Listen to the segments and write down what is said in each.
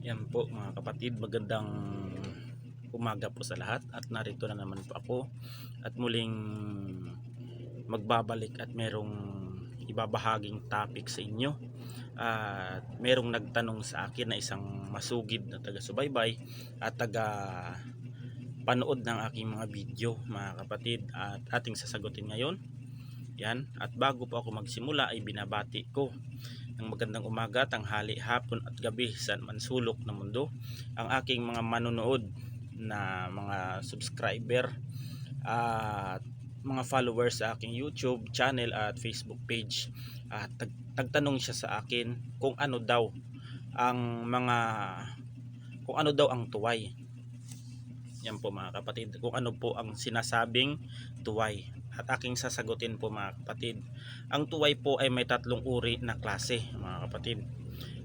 Yan po mga kapatid, magandang umaga po sa lahat at narito na naman po ako at muling magbabalik at merong ibabahaging topic sa inyo. At merong nagtanong sa akin na isang masugid na taga-subaybay at taga panood ng aking mga video mga kapatid, at ating sasagutin ngayon. Yan, at bago po ako magsimula ay binabati ko ng magandang umaga, tanghali, hapon at gabi saan man sulok ng mundo ang aking mga manonood na mga subscriber at mga followers sa aking YouTube channel at Facebook page. At nagtanong siya sa akin kung ano daw ang mga kung ano daw ang tuway. Yan po mga kapatid, kung ano po ang sinasabing tuway. At aking sasagutin po mga kapatid. Ang tuway po ay may tatlong uri na klase mga kapatid.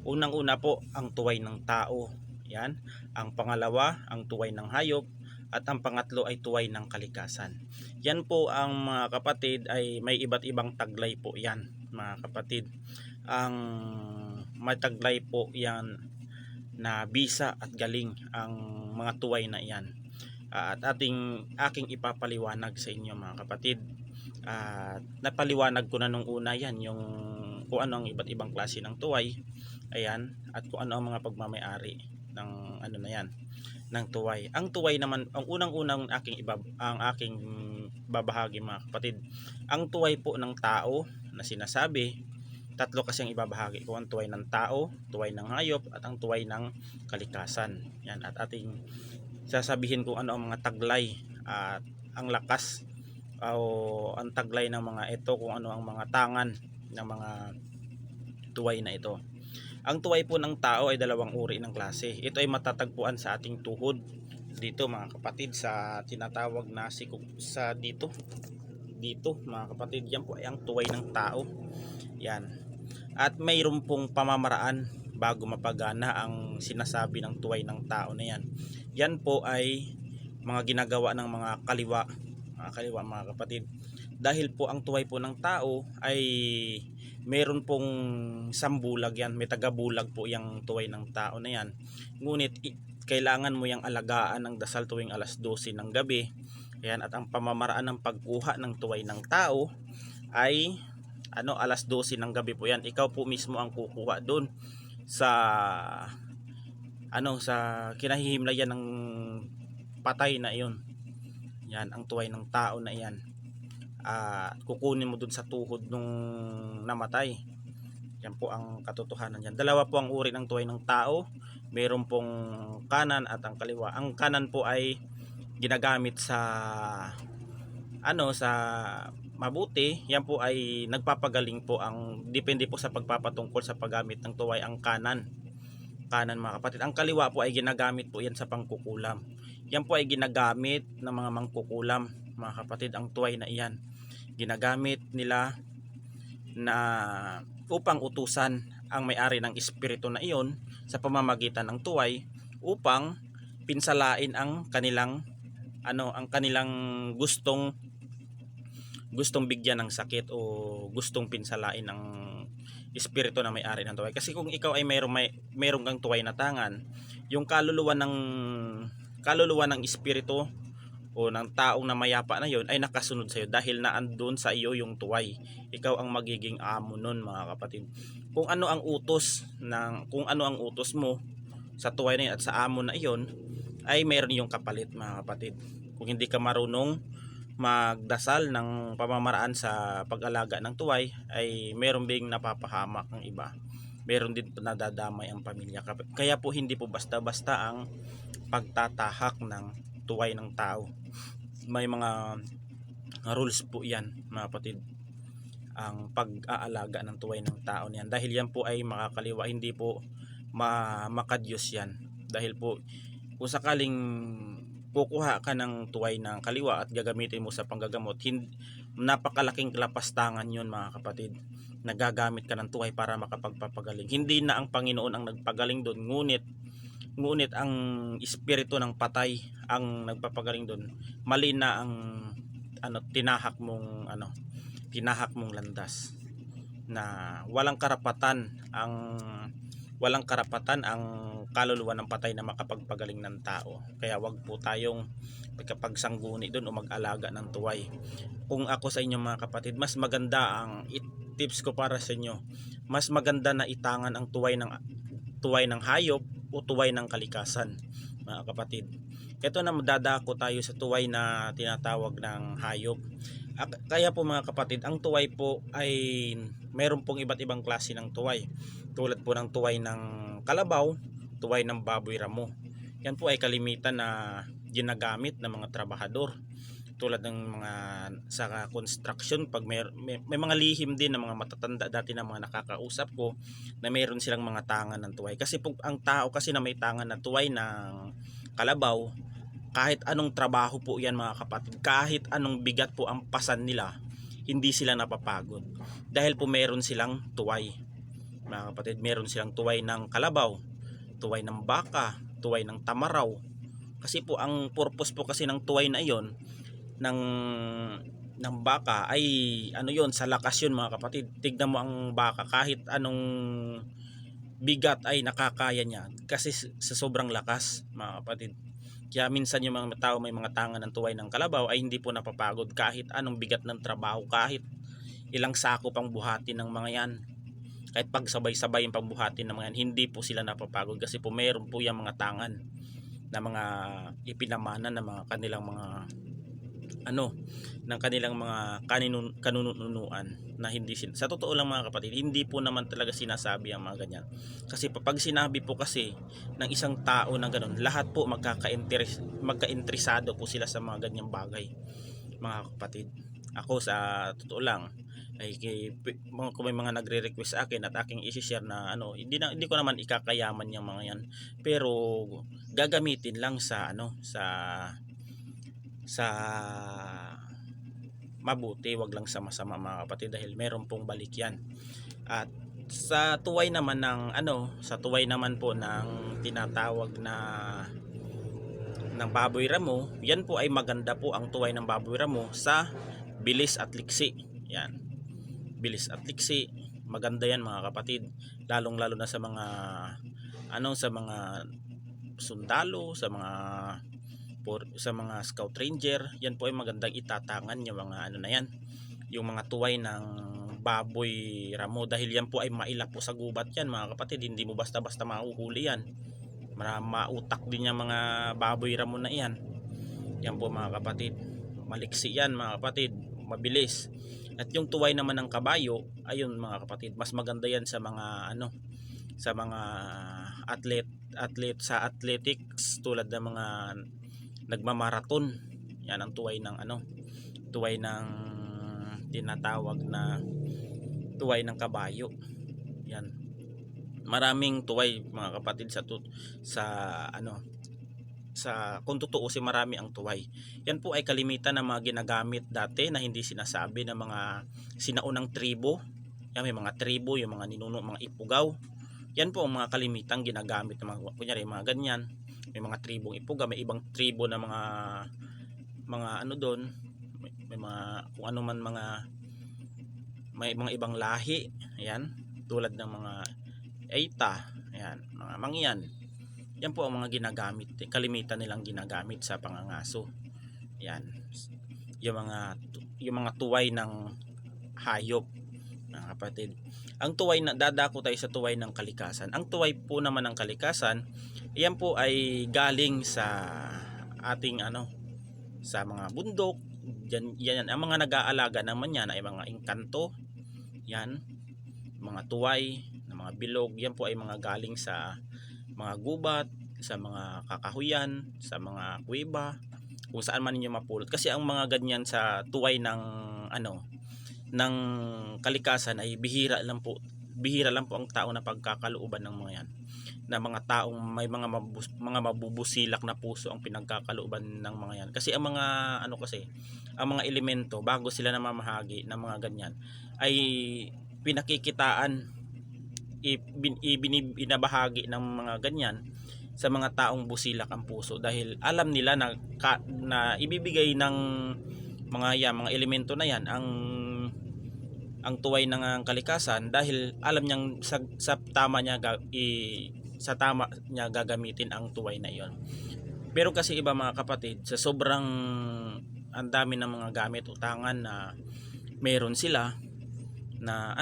Unang-una po ang tuway ng tao. Yan. Ang pangalawa, ang tuway ng hayop. At ang pangatlo ay tuway ng kalikasan. Yan po ang mga kapatid ay may iba't ibang taglay po yan mga kapatid. Ang may taglay po yan na bisa at galing ang mga tuway na iyan. At aking ipapaliwanag sa inyo mga kapatid. At napaliwanag ko na nung una yan yung kung ano ang iba't ibang klase ng tuway. Ayan, at kung ano ang mga pagmamay-ari ng ano na yan, ng tuway. Ang tuway naman, ang unang-unang ang aking babahagi mga kapatid. Ang tuway po ng tao na sinasabi, tatlo kasi ang ibabahagi ko: ang tuway ng tao, tuway ng hayop at ang tuway ng kalikasan. Yan, at ating sasabihin kung ano ang mga taglay at ang lakas o ang taglay ng mga ito, kung ano ang mga tangan ng mga tuway na ito. Ang tuway po ng tao ay dalawang uri ng klase. Ito ay matatagpuan sa ating tuhod dito mga kapatid, sa tinatawag na sa dito mga kapatid. Yan po ay ang tuway ng tao. Yan. At mayroon pong pamamaraan bago mapagana ang sinasabi ng tuway ng tao na yan. Yan po ay mga ginagawa ng mga kaliwa mga kapatid. Dahil po ang tuway po ng tao ay meron pong sambulag yan, may tagabulag po yung tuway ng tao na yan. Ngunit kailangan mo yung alagaan ng dasal tuwing alas 12 ng gabi. Ayan, at ang pamamaraan ng pagkuha ng tuway ng tao ay alas 12 ng gabi po yan. Ikaw po mismo ang kukuha doon sa sa kinahihimlayan ng patay na iyon. Yan ang tuway ng tao na iyan. Kukunin mo doon sa tuhod nung namatay. Yan po ang katotohanan yan. Dalawa po ang uri ng tuway ng tao. Meron pong kanan at ang kaliwa. Ang kanan po ay ginagamit sa sa mabuti. Yan po ay nagpapagaling po, ang depende po sa pagpapatungkol sa paggamit ng tuway ang kanan mga kapatid. Ang kaliwa po ay ginagamit po yan sa pangkukulam. Yan po ay ginagamit ng mga mangkukulam mga kapatid. Ang tuway na iyan ginagamit nila na upang utusan ang may-ari ng espiritu na iyon sa pamamagitan ng tuway, upang pinsalain ang kanilang ang kanilang gustong bigyan ng sakit o gustong pinsalain ng espiritu na may-ari ng tuway. Kasi kung ikaw ay mayroong kang tuway na tangan, yung kaluluwa ng espiritu o ng taong namayapa na yon ay nakasunod sa iyo dahil naandun sa iyo yung tuway. Ikaw ang magiging amo nun mga kapatid. Kung ano ang utos mo sa tuway na yun at sa amo na iyon, ay meron yung kapalit mga kapatid. Kung hindi ka marunong magdasal ng pamamaraan sa pag-alaga ng tuway, ay meron ding napapahamak ng iba. Meron din nadadamay ang pamilya. Kaya po hindi po basta-basta ang pagtatahak ng tuway ng tao. May mga rules po yan mga kapatid, ang pag-aalaga ng tuway ng tao niyan. Dahil yan po ay makakaliwa, hindi po makadyos yan. Dahil po kung sakaling kukuha ka ng tuway ng kaliwa at gagamitin mo sa panggagamot, napakalaking kalapastangan yun mga kapatid. Nagagamit ka ng tuway para makapagpapagaling. Hindi na ang Panginoon ang nagpagaling doon, ngunit ang espiritu ng patay ang nagpapagaling doon. Mali na ang tinahak mong landas, na walang karapatan ang walang karapatan ang kaluluwa ng patay na makapagpagaling ng tao. Kaya wag po tayong pagkapagsanguni doon o mag-alaga ng tuway. Kung ako sa inyo mga kapatid, mas maganda ang tips ko para sa inyo. Mas maganda na itangan ang tuway ng hayop o tuway ng kalikasan, mga kapatid. Ito na madadako tayo sa tuway na tinatawag ng hayop. Kaya po mga kapatid, ang tuway po ay meron pong iba't ibang klase ng tuway. Tulad po ng tuway ng kalabaw, tuway ng baboy ramo. Yan po ay kalimitan na ginagamit ng mga trabahador. Tulad ng mga sa construction, pag may mga lihim din ng mga matatanda dati na mga nakakausap ko na mayroon silang mga tangan ng tuway. Kasi po ang tao kasi na may tangan na tuway ng kalabaw, kahit anong trabaho po yan mga kapatid, kahit anong bigat po ang pasan nila, hindi sila napapagod. Dahil po meron silang tuway. Mga kapatid, meron silang tuway ng kalabaw, tuway ng baka, tuway ng tamaraw. Kasi po ang purpose po kasi ng tuway na iyon ng baka ay ano yon, sa lakas yun mga kapatid. Tignan mo ang baka, kahit anong bigat ay nakakaya niya kasi sa sobrang lakas mga kapatid. Kaya minsan yung mga tao may mga tangan ng tuway ng kalabaw ay hindi po napapagod kahit anong bigat ng trabaho, kahit ilang sako pang buhatin ng mga yan, kahit pagsabay-sabay yung pambuhatin ng mga yan, hindi po sila napapagod kasi po meron po yung mga tangan na mga ipinamana ng mga kanilang mga ng kanilang mga kanununuan na hindi sa totoo lang mga kapatid, hindi po naman talaga sinasabi ang mga ganyan. Kasi pag sinabi po kasi ng isang tao na ganun, lahat po magka-interesado po sila sa mga ganyang bagay mga kapatid. Ako sa totoo lang ay kung may mga nagre-request sa akin at aking i-share na hindi ko naman ikakayaman yung mga yan, pero gagamitin lang sa sa mabuti, wag lang sa masama mga kapatid, dahil meron pong balik yan. At sa tuway naman ng sa tuway naman po ng tinatawag na ng baboy ramo, yan po ay maganda po ang tuway ng baboy ramo sa bilis at liksi. Yan, bilis at liksi, maganda yan mga kapatid, lalong lalo na sa mga sa mga sundalo, sa mga scout ranger. Yan po ay magandang itatangan yung mga na yan, yung mga tuway ng baboy ramo, dahil yan po ay maila po sa gubat yan mga kapatid. Hindi mo basta-basta mahuhuli yan, mautak din yung mga baboy ramo na yan. Yan po mga kapatid, maliksi yan mga kapatid, mabilis. At yung tuway naman ng kabayo, ayun mga kapatid, mas maganda yan sa mga sa mga athlete sa athletics, tulad ng mga nagmamaraton. Yan ang tuway ng tuway ng tinatawag na tuway ng kabayo. Yan, maraming tuway mga kapatid sa kung tutuusin, marami ang tuway. Yan po ay kalimitan ng mga ginagamit dati na hindi sinasabi ng mga sinaunang tribo. Yan, may mga tribo, yung mga ninuno, mga ipugaw. Yan po ang mga kalimitang ginagamit ng mga, kunyari mga ganyan. May mga tribong ipuga, may ibang tribo na mga doon, may mga kung ano man, may mga ibang lahi. Ayan, tulad ng mga Aita, ayan, mga Mangyan. Yan po ang mga ginagamit, kalimitan nilang ginagamit sa pangangaso. Yan, yung mga tuway ng hayop mga kapatid. Ang tuway na dadako tayo sa tuway ng kalikasan. Ang tuway po naman ng kalikasan, yan po ay galing sa ating sa mga bundok. Yan ang mga nag-aalaga naman yan ay mga engkanto. Yan, mga tuway na mga bilog, yan po ay mga galing sa mga gubat, sa mga kakahuyan, sa mga kuweba, kung saan man ninyo mapulot. Kasi ang mga ganyan sa tuway ng ng kalikasan ay bihira lang po ang tao na pagkakalooban ng mga yan, na mga taong may mga mabubusilak na puso ang pinagkakalooban ng mga yan. Kasi ang mga ang mga elemento, bago sila namamahagi ng mga ganyan, ay pinakikitaan, ibinabahagi ng mga ganyan sa mga taong busilak ang puso, dahil alam nila na ibibigay ng mga elemento na yan ang tuway ng kalikasan dahil alam niyang sa tama niya sa tama niya gagamitin ang tuway na iyon. Pero kasi iba mga kapatid, sa sobrang ang dami ng mga gamit utangan na meron sila na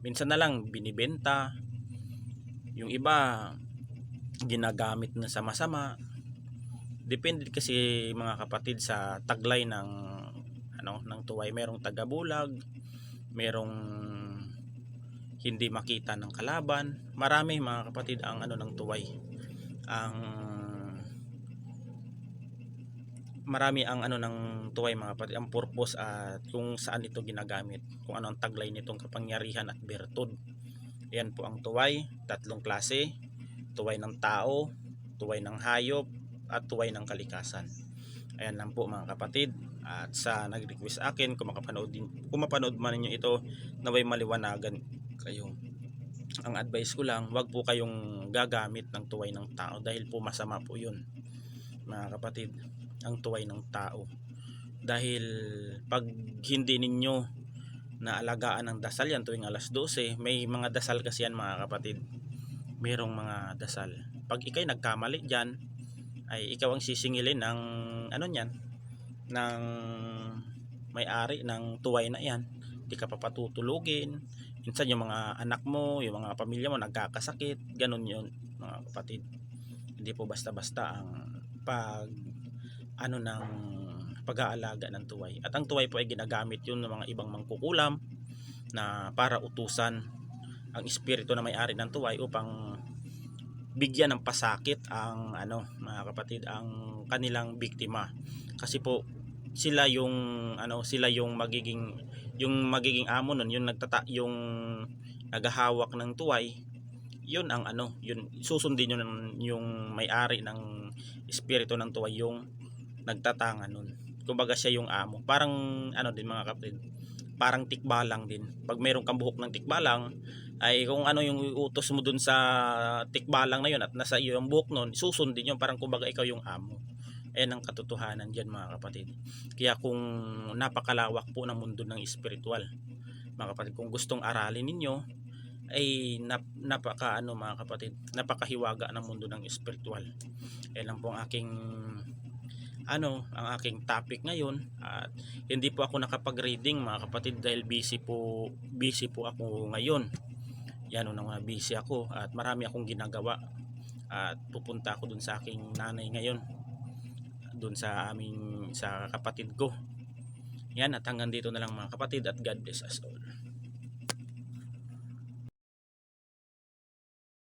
minsan na lang binibenta, yung iba ginagamit na sa masama. Depende kasi mga kapatid sa taglay ng tuway. Merong tagabulag, merong hindi makita ng kalaban. Marami mga kapatid ang ng tuway. Marami ang ng tuway mga kapatid, ang purpose at kung saan ito ginagamit, kung ano ang taglay nitong kapangyarihan at bertud. Yan po ang tuway, tatlong klase: tuway ng tao, tuway ng hayop, at tuway ng kalikasan. Ayan lang po mga kapatid. At sa nag-request akin, kung mapanood man ninyo ito, naway maliwanagan kayo. Ang advice ko lang, wag po kayong gagamit ng tuway ng tao dahil po masama po yun mga kapatid, ang tuway ng tao. Dahil pag hindi ninyo naalagaan ng dasal yan tuwing alas 12, may mga dasal kasi yan mga kapatid. Merong mga dasal. Pag ikay nagkamali dyan, ay ikaw ang sisingilin ng ng may-ari ng tuway na yan. Hindi ka papatutulugin. Minsan yung mga anak mo, yung mga pamilya mo nagkakasakit. Ganun yun mga kapatid. Hindi po basta-basta ang ng pag-aalaga ng tuway. At ang tuway po ay ginagamit yun ng mga ibang mangkukulam na para utusan ang espiritu na may-ari ng tuway upang bigyan ng pasakit ang mga kapatid, ang kanilang biktima. Kasi po sila yung magiging amo nun, yung yung naghahawak ng tuway. Yun ang yun susundin yun yung may-ari ng espiritu ng tuway, yung nagtatanga nun. Kumbaga siya yung amo. Parang din mga kapatid, parang tikbalang din. Pag mayroon kang buhok ng tikbalang, ay kung yung iutos mo dun sa tikbalang na yun at nasa iyo yung buhok nun, susundin yun. Parang kumbaga ikaw yung amo. Ayan ang katotohanan dyan mga kapatid. Kaya kung napakalawak po ng mundo ng espiritual mga kapatid, kung gustong aralin ninyo, ay mga kapatid, napakahiwaga ng mundo ng espiritual. Ayan lang po ang aking ang aking topic ngayon. At hindi po ako nakapag-reading mga kapatid dahil busy po ako ngayon. Yan, busy ako at marami akong ginagawa. At pupunta ako dun sa aking nanay ngayon, dun sa kapatid ko. Yan, at hanggang dito na lang mga kapatid, at God bless us all.